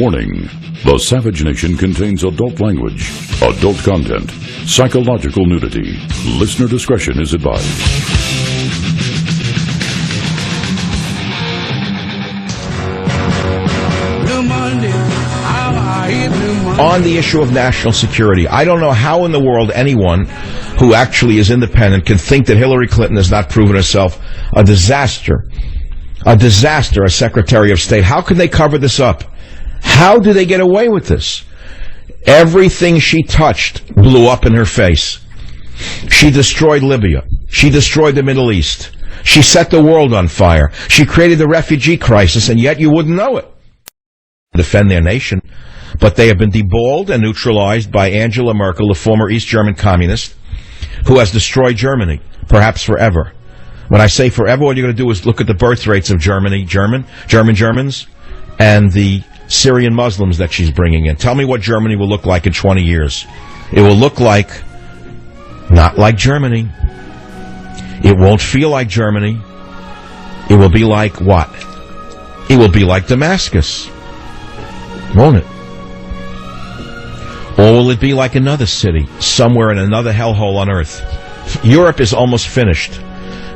Warning: the Savage Nation contains adult language, adult content, psychological nudity. Listener discretion is advised. On the issue of national security, I don't know how in the world anyone who actually is independent can think that Hillary Clinton has not proven herself a disaster as Secretary of State. How can they cover this up? How do they get away with this? Everything she touched blew up in her face. She destroyed Libya. She destroyed the Middle East. She set the world on fire. She created the refugee crisis, and yet you wouldn't know it. Defend their nation, but they have been deballed and neutralized by Angela Merkel, the former East German communist, who has destroyed Germany, perhaps forever. When I say forever, all you're going to do is look at the birth rates of Germans, and the Syrian Muslims that she's bringing in. Tell me what Germany will look like in 20 years. It will look like, not like Germany. It won't feel like Germany. It will be like what? It will be like Damascus. Won't it? Or will it be like another city, somewhere in another hellhole on earth? Europe is almost finished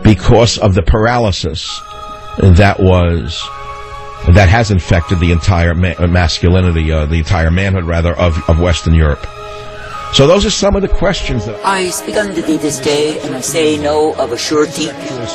because of the paralysis that has infected the entire masculinity, the entire manhood, rather, of Western Europe. So those are some of the questions that I speak unto thee this day, and I say no of a surety.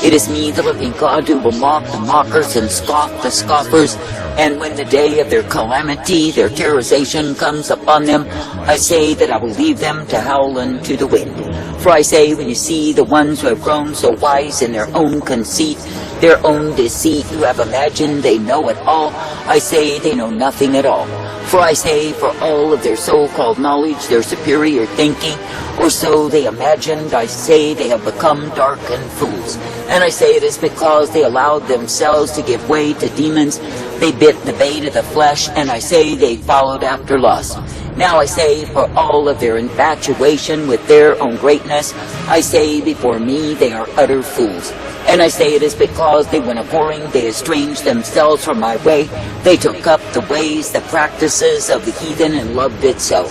It is me, the living God, who will mock the mockers and scoff the scoffers. And when the day of their calamity, their terrorization comes upon them, I say that I will leave them to howl unto the wind. For I say, when you see the ones who have grown so wise in their own conceit, their own deceit, who have imagined they know it all, I say they know nothing at all. For I say, for all of their so-called knowledge, their superior thinking, or so they imagined, I say they have become darkened fools. And I say it is because they allowed themselves to give way to demons. They bit the bait of the flesh, and I say they followed after lust. Now I say, for all of their infatuation with their own greatness, I say before me they are utter fools. And I say it is because they went a-whoring, they estranged themselves from my way. They took up the ways, the practices of the heathen, and loved it so.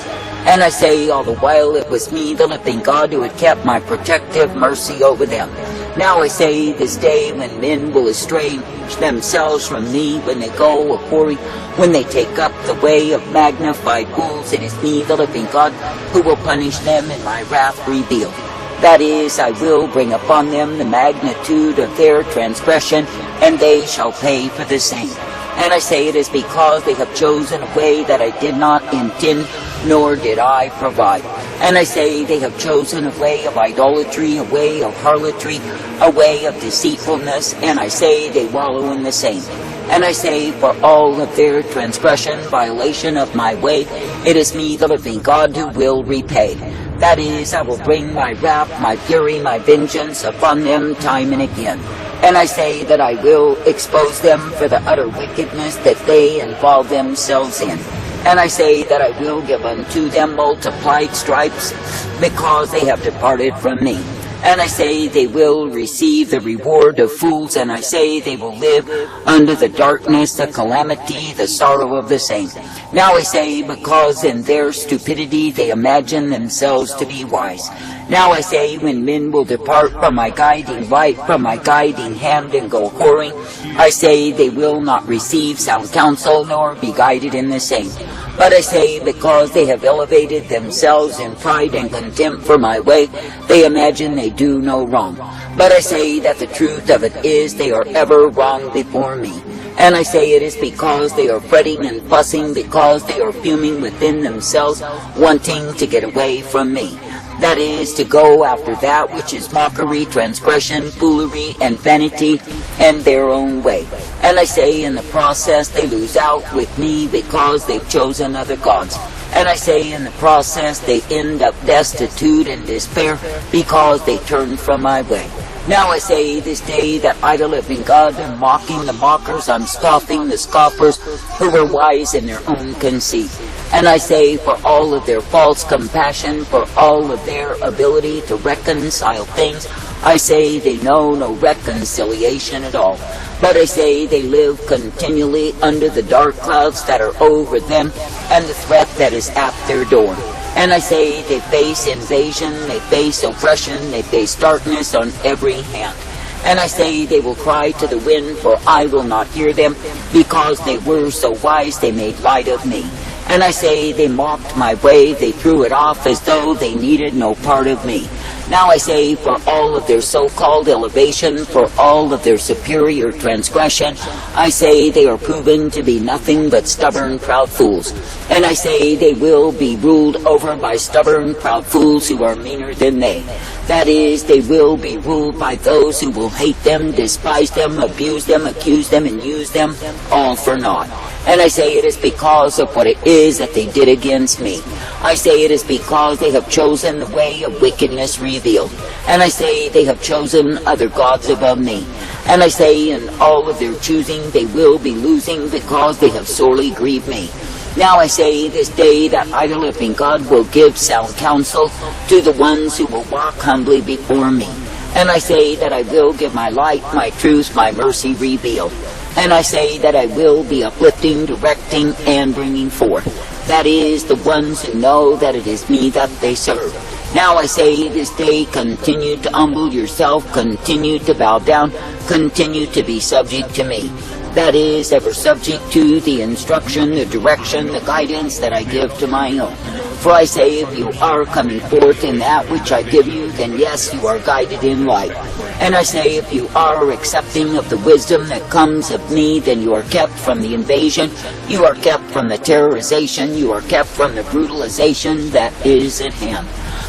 And I say all the while it was me, the living God, who had kept my protective mercy over them. Now I say this day, when men will estrange themselves from me, when they go a-whoring, when they take up the way of magnified fools, it is me, the living God, who will punish them in my wrath revealed. That is, I will bring upon them the magnitude of their transgression, and they shall pay for the same. And I say it is because they have chosen a way that I did not intend, nor did I provide. And I say they have chosen a way of idolatry, a way of harlotry, a way of deceitfulness, and I say they wallow in the same. And I say, for all of their transgression, violation of my way, it is me, the living God, who will repay. That is, I will bring my wrath, my fury, my vengeance upon them time and again. And I say that I will expose them for the utter wickedness that they involve themselves in. And I say that I will give unto them multiplied stripes, because they have departed from me. And I say they will receive the reward of fools, and I say they will live under the darkness, the calamity, the sorrow of the same. Now I say, because in their stupidity they imagine themselves to be wise. Now I say, when men will depart from my guiding light, from my guiding hand, and go whoring, I say they will not receive sound counsel, nor be guided in the same. But I say, because they have elevated themselves in pride and contempt for my way, they imagine they do no wrong. But I say that the truth of it is they are ever wrong before me. And I say it is because they are fretting and fussing, because they are fuming within themselves, wanting to get away from me. That is, to go after that which is mockery, transgression, foolery, and vanity, and their own way. And I say in the process they lose out with me because they've chosen other gods. And I say in the process they end up destitute and despair because they turn from my way. Now I say this day that I, the living God, am mocking the mockers, I'm scoffing the scoffers who were wise in their own conceit. And I say, for all of their false compassion, for all of their ability to reconcile things, I say they know no reconciliation at all. But I say they live continually under the dark clouds that are over them and the threat that is at their door. And I say they face invasion, they face oppression, they face darkness on every hand. And I say they will cry to the wind, for I will not hear them, because they were so wise they made light of me. And I say they mocked my way, they threw it off as though they needed no part of me. Now I say, for all of their so-called elevation, for all of their superior transgression, I say they are proven to be nothing but stubborn, proud fools. And I say they will be ruled over by stubborn, proud fools who are meaner than they. That is, they will be ruled by those who will hate them, despise them, abuse them, accuse them, and use them, all for naught. And I say it is because of what it is that they did against me. I say it is because they have chosen the way of wickedness revealed. And I say they have chosen other gods above me. And I say in all of their choosing they will be losing, because they have sorely grieved me. Now I say this day that I, the living God, will give sound counsel to the ones who will walk humbly before me. And I say that I will give my light, my truth, my mercy revealed. And I say that I will be uplifting, directing, and bringing forth. That is, the ones who know that it is me that they serve. Now I say this day, continue to humble yourself, continue to bow down, continue to be subject to me. That is, ever subject to the instruction, the direction, the guidance that I give to my own. For I say, if you are coming forth in that which I give you, then yes, you are guided in light. And I say, if you are accepting of the wisdom that comes of me, then you are kept from the invasion, you are kept from the terrorization, you are kept from the brutalization that is at hand.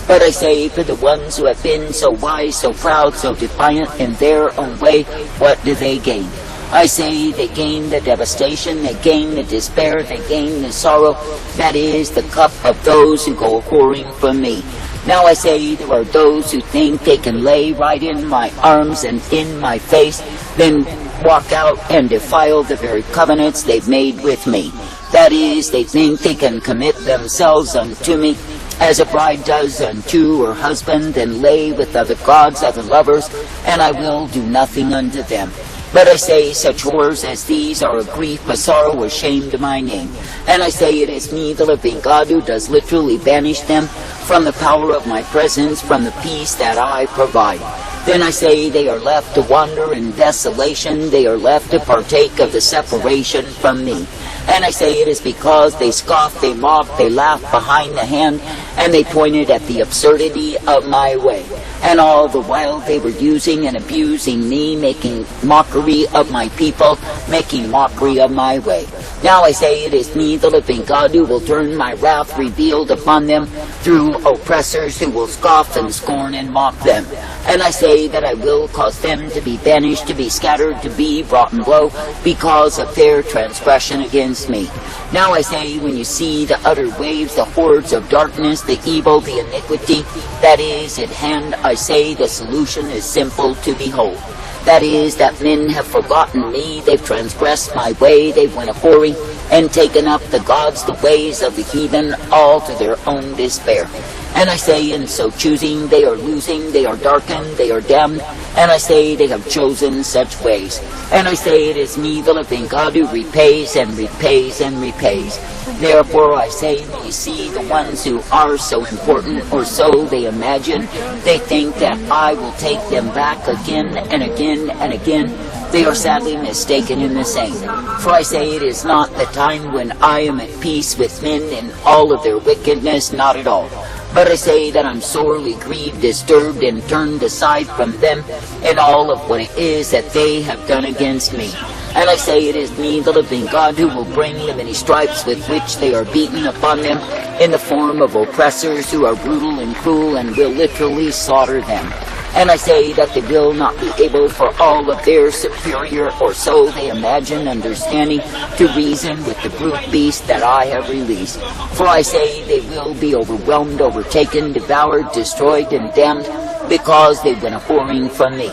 But I say, for the ones who have been so wise, so proud, so defiant in their own way, what do they gain? I say they gain the devastation, they gain the despair, they gain the sorrow. That is the cup of those who go whoring from me. Now I say there are those who think they can lay right in my arms and in my face, then walk out and defile the very covenants they've made with me. That is, they think they can commit themselves unto me as a bride does unto her husband, and lay with other gods, other lovers, and I will do nothing unto them. But I say such horrors as these are a grief, a sorrow, a shame to my name. And I say it is me, the living God, who does literally banish them from the power of my presence, from the peace that I provide. Then I say they are left to wander in desolation, they are left to partake of the separation from me. And I say it is because they scoff, they mock, they laugh behind the hand, and they pointed at the absurdity of my way. And all the while they were using and abusing me, making mockery of my people, making mockery of my way. Now I say it is me, the living God, who will turn my wrath revealed upon them through oppressors who will scoff and scorn and mock them. And I say that I will cause them to be banished, to be scattered, to be brought in low, because of their transgression against me. Now I say, when you see the utter waves, the hordes of darkness, the evil, the iniquity that is at hand, I say the solution is simple to behold. That is, that men have forgotten me, they've transgressed my way, they've went a-whoring, and taken up the gods, the ways of the heathen, all to their own despair. And I say, in so choosing, they are losing, they are darkened, they are damned, and I say they have chosen such ways. And I say it is me, the living God, who repays and repays and repays. Therefore I say, when you see the ones who are so important, or so they imagine, they think that I will take them back again and again and again, they are sadly mistaken in the same. For I say it is not the time when I am at peace with men in all of their wickedness, not at all. But I say that I'm sorely grieved, disturbed, and turned aside from them in all of what it is that they have done against me. And I say it is me, the living God, who will bring the many stripes with which they are beaten upon them in the form of oppressors who are brutal and cruel and will literally slaughter them. And I say that they will not be able, for all of their superior, or so they imagine, understanding, to reason with the brute beast that I have released. For I say they will be overwhelmed, overtaken, devoured, destroyed, and damned, because they went a-whoring from me.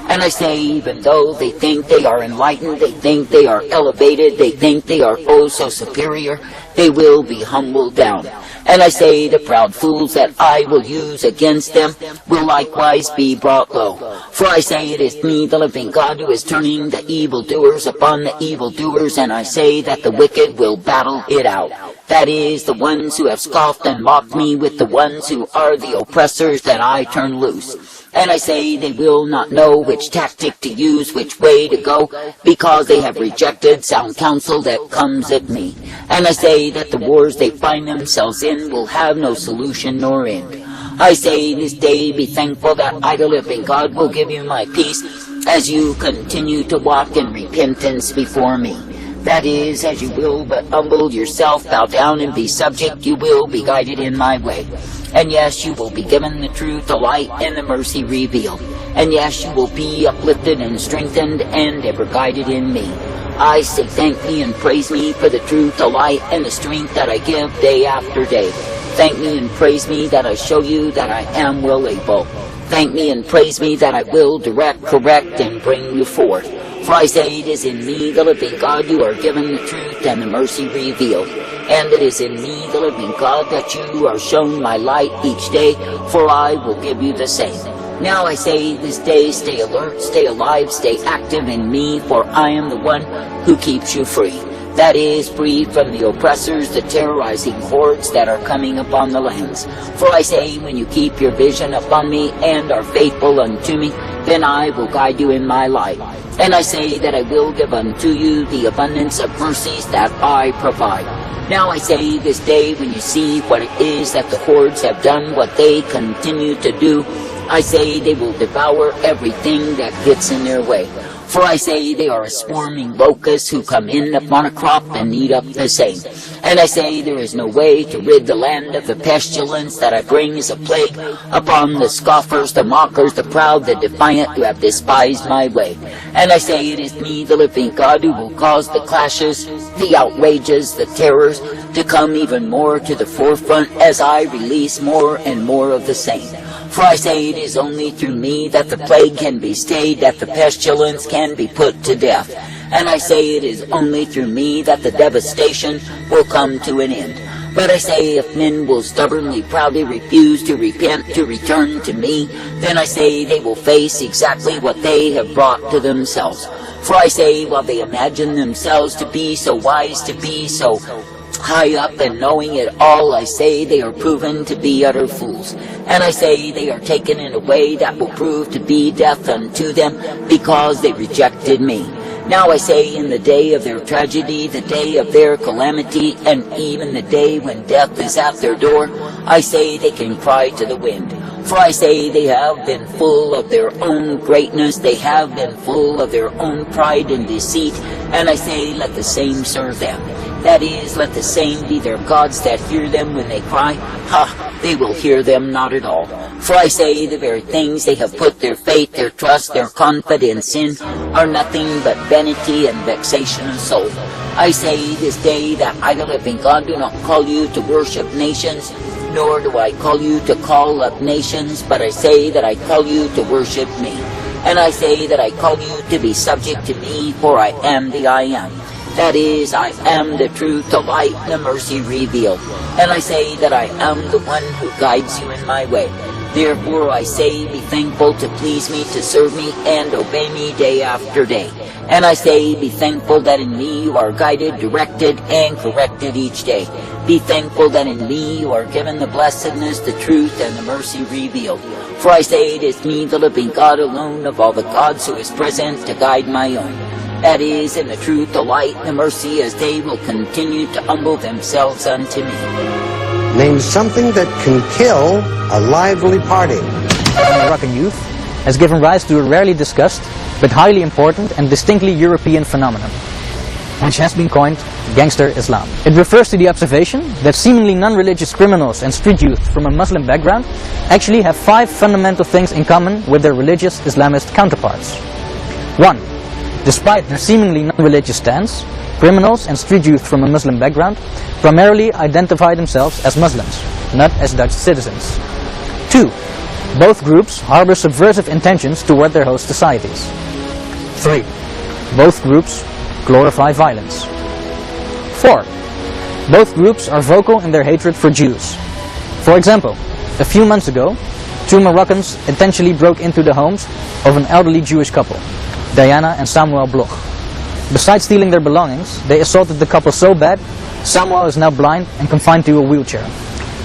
And I say, even though they think they are enlightened, they think they are elevated, they think they are oh so superior, they will be humbled down. And I say the proud fools that I will use against them will likewise be brought low. For I say it is me, the living God, who is turning the evildoers upon the evildoers, and I say that the wicked will battle it out. That is, the ones who have scoffed and mocked me with the ones who are the oppressors that I turn loose. And I say they will not know which tactic to use, which way to go, because they have rejected sound counsel that comes at me. And I say that the wars they find themselves in will have no solution nor end. I say this day be thankful that I, the living God, will give you my peace as you continue to walk in repentance before me. That is, as you will but humble yourself, bow down and be subject, you will be guided in my way. And yes, you will be given the truth, the light, and the mercy revealed. And yes, you will be uplifted and strengthened and ever guided in me. I say thank me and praise me for the truth, the light, and the strength that I give day after day. Thank me and praise me that I show you that I am well able. Thank me and praise me that I will direct, correct, and bring you forth. For I say it is in me, the living God, you are given the truth and the mercy revealed. And it is in me, the living God, that you are shown my light each day, for I will give you the same. Now I say this day, stay alert, stay alive, stay active in me, for I am the one who keeps you free. That is, free from the oppressors, the terrorizing hordes that are coming upon the lands. For I say, when you keep your vision upon me and are faithful unto me, then I will guide you in my light. And I say that I will give unto you the abundance of mercies that I provide. Now I say this day, when you see what it is that the hordes have done, what they continue to do, I say they will devour everything that gets in their way. For I say they are a swarming locust who come in upon a crop and eat up the same. And I say there is no way to rid the land of the pestilence that I bring as a plague upon the scoffers, the mockers, the proud, the defiant who have despised my way. And I say it is me, the living God, who will cause the clashes, the outrages, the terrors to come even more to the forefront as I release more and more of the same. For I say it is only through me that the plague can be stayed, that the pestilence can be put to death. And I say it is only through me that the devastation will come to an end. But I say if men will stubbornly, proudly refuse to repent, to return to me, then I say they will face exactly what they have brought to themselves. For I say, while they imagine themselves to be so wise, to be so high up and knowing it all, I say they are proven to be utter fools. And I say they are taken in a way that will prove to be death unto them, because they rejected me. Now I say in the day of their tragedy, the day of their calamity, and even the day when death is at their door, I say they can cry to the wind. For I say they have been full of their own greatness, they have been full of their own pride and deceit, and I say let the same serve them. That is, let the same be their gods that hear them when they cry. Ha! They will hear them not at all. For I say the very things they have put their faith, their trust, their confidence in are nothing but vanity and vexation of soul. I say this day that I, the living God, do not call you to worship nations, nor do I call you to call up nations, but I say that I call you to worship me. And I say that I call you to be subject to me, for I am the I am. That is, I am the truth, the light, the mercy revealed. And I say that I am the one who guides you in my way. Therefore I say, be thankful to please me, to serve me, and obey me day after day. And I say, be thankful that in me you are guided, directed, and corrected each day. Be thankful that in me you are given the blessedness, the truth, and the mercy revealed. For I say it is me, the living God alone of all the gods, who is present to guide my own. That is, in the truth, the light, the mercy, as they will continue to humble themselves unto me. Name something that can kill a lively party. Moroccan youth has given rise to a rarely discussed, but highly important and distinctly European phenomenon, which has been coined gangster Islam. It refers to the observation that seemingly non-religious criminals and street youth from a Muslim background actually have 5 fundamental things in common with their religious Islamist counterparts. 1. Despite their seemingly non-religious stance, criminals and street youth from a Muslim background primarily identify themselves as Muslims, not as Dutch citizens. 2. Both groups harbor subversive intentions toward their host societies. 3. Both groups glorify violence. 4. Both groups are vocal in their hatred for Jews. For example, a few months ago, 2 Moroccans intentionally broke into the homes of an elderly Jewish couple, Diana and Samuel Bloch. Besides stealing their belongings, they assaulted the couple so bad, Samuel is now blind and confined to a wheelchair.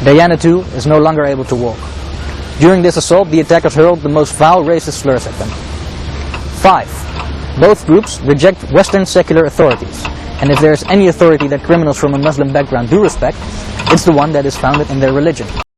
Diana too is no longer able to walk. During this assault, the attackers hurled the most vile racist slurs at them. 5. Both groups reject Western secular authorities, and if there is any authority that criminals from a Muslim background do respect, it's the one that is founded in their religion.